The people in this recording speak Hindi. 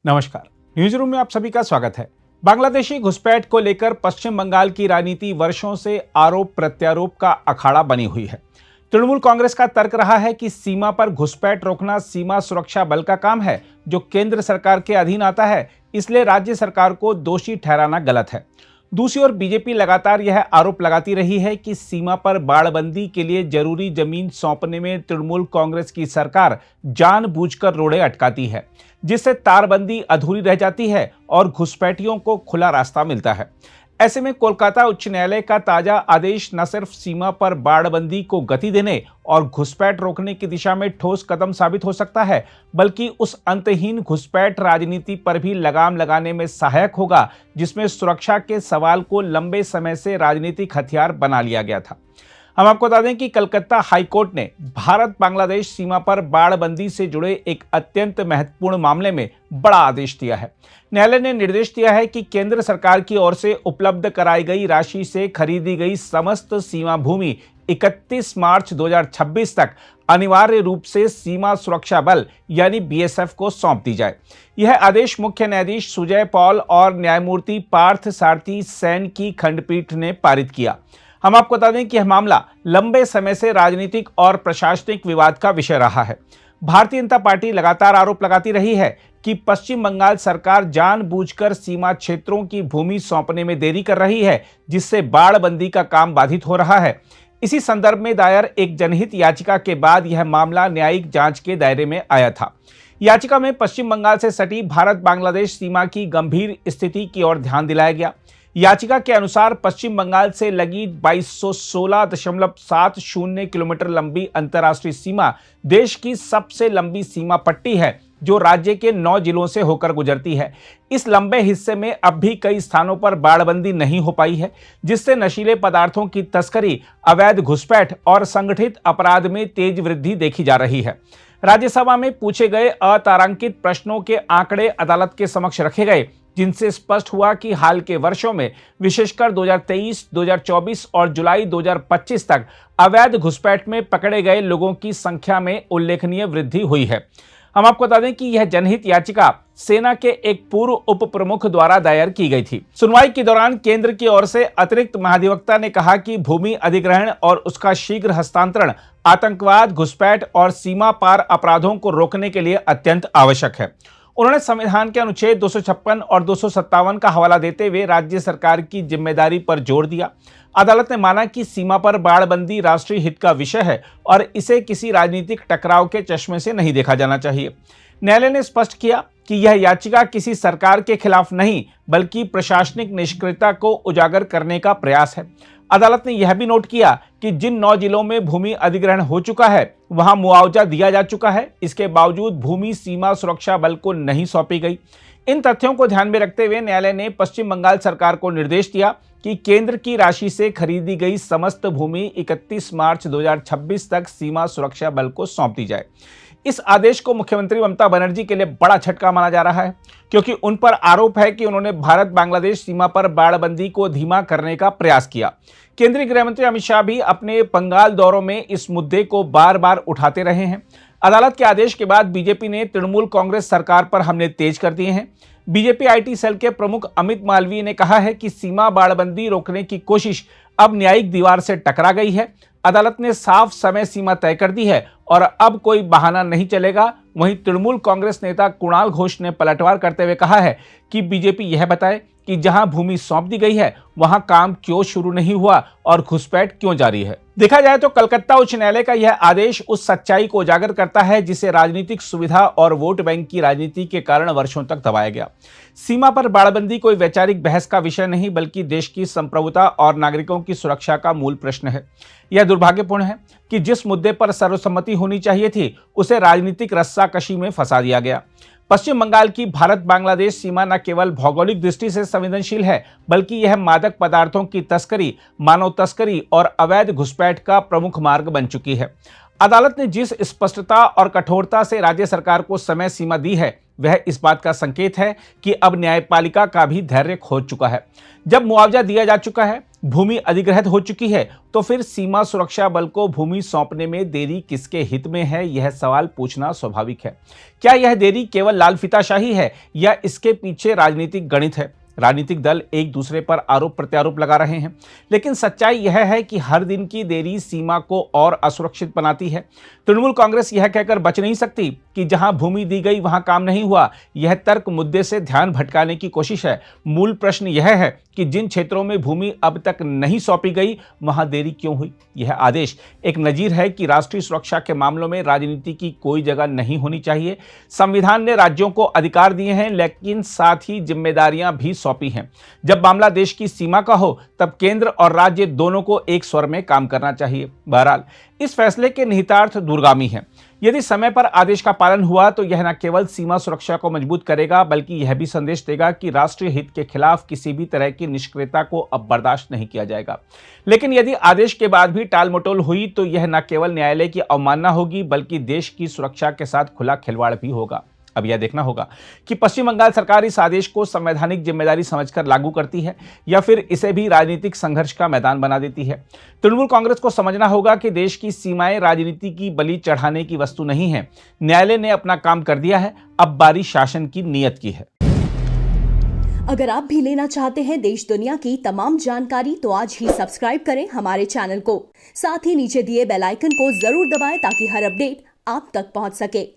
नमस्कार। न्यूज रूम में आप सभी का स्वागत है। बांग्लादेशी घुसपैठ को लेकर पश्चिम बंगाल की राजनीति वर्षों से आरोप प्रत्यारोप का अखाड़ा बनी हुई है। तृणमूल कांग्रेस का तर्क रहा है कि सीमा पर घुसपैठ रोकना सीमा सुरक्षा बल का काम है, जो केंद्र सरकार के अधीन आता है, इसलिए राज्य सरकार को दोषी ठहराना गलत है। दूसरी ओर बीजेपी लगातार यह आरोप लगाती रही है कि सीमा पर बाड़बंदी के लिए जरूरी जमीन सौंपने में तृणमूल कांग्रेस की सरकार जानबूझकर रोड़े अटकाती है, जिससे तारबंदी अधूरी रह जाती है और घुसपैठियों को खुला रास्ता मिलता है। ऐसे में कोलकाता उच्च न्यायालय का ताजा आदेश न सिर्फ सीमा पर बाड़बंदी को गति देने और घुसपैठ रोकने की दिशा में ठोस कदम साबित हो सकता है, बल्कि उस अंतहीन घुसपैठ राजनीति पर भी लगाम लगाने में सहायक होगा, जिसमें सुरक्षा के सवाल को लंबे समय से राजनीतिक हथियार बना लिया गया था। हम आपको बता दें कि कलकत्ता हाईकोर्ट ने भारत बांग्लादेश सीमा पर बाड़बंदी से जुड़े एक अत्यंत महत्वपूर्ण मामले में बड़ा आदेश दिया है। न्यायालय ने निर्देश दिया है कि केंद्र सरकार की ओर से उपलब्ध कराई गई राशि से खरीदी गई समस्त सीमा भूमि 31 मार्च 2026 तक अनिवार्य रूप से सीमा सुरक्षा बल यानी बीएसएफ को सौंप दी जाए। यह आदेश मुख्य न्यायाधीश सुजय पॉल और न्यायमूर्ति पार्थ सारथी सैन की खंडपीठ ने पारित किया। हम आपको बता दें कि यह मामला लंबे समय से राजनीतिक और प्रशासनिक विवाद का विषय रहा है। भारतीय जनता पार्टी लगातार आरोप लगाती रही है कि पश्चिम बंगाल सरकार जानबूझकर सीमा क्षेत्रों की भूमि सौंपने में देरी कर रही है, जिससे बाड़बंदी का काम बाधित हो रहा है। इसी संदर्भ में दायर एक जनहित याचिका के बाद यह मामला न्यायिक जांच के दायरे में आया था। याचिका में पश्चिम बंगाल से सटी भारत बांग्लादेश सीमा की गंभीर स्थिति की ओर ध्यान दिलाया गया। याचिका के अनुसार पश्चिम बंगाल से लगी 2216.70 किलोमीटर लंबी अंतर्राष्ट्रीय सीमा देश की सबसे लंबी सीमा पट्टी है, जो राज्य के 9 जिलों से होकर गुजरती है। इस लंबे हिस्से में अब भी कई स्थानों पर बाड़बंदी नहीं हो पाई है, जिससे नशीले पदार्थों की तस्करी, अवैध घुसपैठ और संगठित अपराध में तेज वृद्धि देखी जा रही है। राज्यसभा में पूछे गए अतारांकित प्रश्नों के आंकड़े अदालत के समक्ष रखे गए, जिनसे स्पष्ट हुआ कि हाल के वर्षों में विशेषकर 2023, 2024 और जुलाई 2025 तक अवैध घुसपैठ में पकड़े गए लोगों की संख्या में उल्लेखनीय वृद्धि हुई है। हम आपको बता दें कि यह जनहित याचिका सेना के एक पूर्व उप प्रमुख द्वारा दायर की गई थी। सुनवाई के दौरान केंद्र की ओर से अतिरिक्त महाधिवक्ता ने कहा कि भूमि अधिग्रहण और उसका शीघ्र हस्तांतरण आतंकवाद, घुसपैठ और सीमा पार अपराधों को रोकने के लिए अत्यंत आवश्यक है। उन्होंने संविधान के अनुच्छेद 256 और 257 का हवाला देते हुए राज्य सरकार की जिम्मेदारी पर जोर दिया। अदालत ने माना कि सीमा पर बाड़बंदी राष्ट्रीय हित का विषय है और इसे किसी राजनीतिक टकराव के चश्मे से नहीं देखा जाना चाहिए। न्यायालय ने स्पष्ट किया कि यह याचिका किसी सरकार के खिलाफ नहीं, बल्कि प्रशासनिक निष्क्रियता को उजागर करने का प्रयास है। अदालत ने यह भी नोट किया कि जिन 9 जिलों में भूमि अधिग्रहण हो चुका है, वहां मुआवजा दिया जा चुका है। इसके बावजूद भूमि सीमा सुरक्षा बल को नहीं सौंपी गई। इन तथ्यों को ध्यान में रखते हुए न्यायालय ने पश्चिम बंगाल सरकार को निर्देश दिया कि केंद्र की राशि से खरीदी गई समस्त भूमि 31 मार्च 2026 तक सीमा सुरक्षा बल को सौंप दी जाए। इस आदेश को मुख्यमंत्री ममता बनर्जी के लिए बड़ा झटका माना जा रहा है, क्योंकि उन पर आरोप है कि उन्होंने भारत बांग्लादेश सीमा पर बाड़बंदी को धीमा करने का प्रयास किया। केंद्रीय गृह मंत्री अमित शाह भी अपने बंगाल दौरों में इस मुद्दे को बार बार उठाते रहे हैं। अदालत के आदेश के बाद बीजेपी ने तृणमूल कांग्रेस सरकार पर हमले तेज कर दिए हैं। बीजेपी आईटी सेल के प्रमुख अमित मालवीय ने कहा है कि सीमा बाड़बंदी रोकने की कोशिश अब न्यायिक दीवार से टकरा गई है। अदालत ने साफ समय सीमा तय कर दी है और अब कोई बहाना नहीं चलेगा। वहीं तृणमूल कांग्रेस नेता कुणाल घोष ने पलटवार करते हुए कहा है कि बीजेपी यह बताए कि जहां भूमि सौंप दी गई है, वहां काम क्यों शुरू नहीं हुआ और घुसपैठ क्यों जारी है। देखा जाए तो कलकत्ता उच्च न्यायालय का यह आदेश उस सच्चाई को उजागर करता है जिसे राजनीतिक सुविधा और वोट बैंक की राजनीति के कारण वर्षों तक दबाया गया। सीमा पर बाड़बंदी कोई वैचारिक बहस का विषय नहीं, बल्कि देश की संप्रभुता और नागरिकों की सुरक्षा का मूल प्रश्न है। यह दुर्भाग्यपूर्ण है कि जिस मुद्दे पर सर्वसम्मति होनी चाहिए थी, उसे राजनीतिक रस्साकशी में फंसा दिया गया। पश्चिम बंगाल की भारत बांग्लादेश सीमा न केवल भौगोलिक दृष्टि से संवेदनशील है, बल्कि यह मादक पदार्थों की तस्करी, मानव तस्करी और अवैध घुसपैठ का प्रमुख मार्ग बन चुकी है। अदालत ने जिस स्पष्टता और कठोरता से राज्य सरकार को समय सीमा दी है, वह इस बात का संकेत है कि अब न्यायपालिका का भी धैर्य खो चुका है। जब मुआवजा दिया जा चुका है, भूमि अधिग्रहित हो चुकी है, तो फिर सीमा सुरक्षा बल को भूमि सौंपने में देरी किसके हित में है, यह सवाल पूछना स्वाभाविक है। क्या यह देरी केवल लाल फीताशाही है या इसके पीछे राजनीतिक गणित है? राजनीतिक दल एक दूसरे पर आरोप प्रत्यारोप लगा रहे हैं, लेकिन सच्चाई यह है कि हर दिन की देरी सीमा को और असुरक्षित बनाती है। तृणमूल कांग्रेस यह कहकर बच नहीं सकती कि जहां भूमि दी गई वहां काम नहीं हुआ। यह तर्क मुद्दे से ध्यान भटकाने की कोशिश है। मूल प्रश्न यह है कि जिन क्षेत्रों में भूमि अब तक नहीं सौंपी गई, वहां देरी क्यों हुई? यह आदेश एक नजीर है कि राष्ट्रीय सुरक्षा के मामलों में राजनीति की कोई जगह नहीं होनी चाहिए। संविधान ने राज्यों को अधिकार दिए हैं, लेकिन साथ ही जिम्मेदारियां भी सौंपी हैं। जब मामला देश की सीमा का हो, तब केंद्र और राज्य दोनों को एक स्वर में काम करना चाहिए। बहरहाल, इस फैसले के निहितार्थ दूरगामी हैं। यदि समय पर आदेश का पालन हुआ तो यह न केवल सीमा सुरक्षा को मजबूत करेगा, बल्कि यह भी संदेश देगा कि राष्ट्रीय हित के खिलाफ किसी भी तरह की निष्क्रियता को अब बर्दाश्त नहीं किया जाएगा। लेकिन यदि आदेश के बाद भी टालमटोल हुई तो यह न केवल न्यायालय की अवमानना होगी, बल्कि देश की सुरक्षा के साथ खुला खिलवाड़ भी होगा। अब यह देखना होगा कि पश्चिम बंगाल सरकार इस आदेश को संवैधानिक जिम्मेदारी समझकर लागू करती है या फिर इसे भी राजनीतिक संघर्ष का मैदान बना देती है। तृणमूल कांग्रेस को समझना होगा कि देश की सीमाएं राजनीति की बलि चढ़ाने की वस्तु नहीं है। न्यायालय ने अपना काम कर दिया है, अब बारी शासन की नीयत की है। अगर आप भी लेना चाहते हैं देश दुनिया की तमाम जानकारी तो आज ही सब्सक्राइब करें हमारे चैनल को। साथ ही नीचे दिए बेल आइकन को जरूर दबाएं ताकि हर अपडेट आप तक पहुंच सके।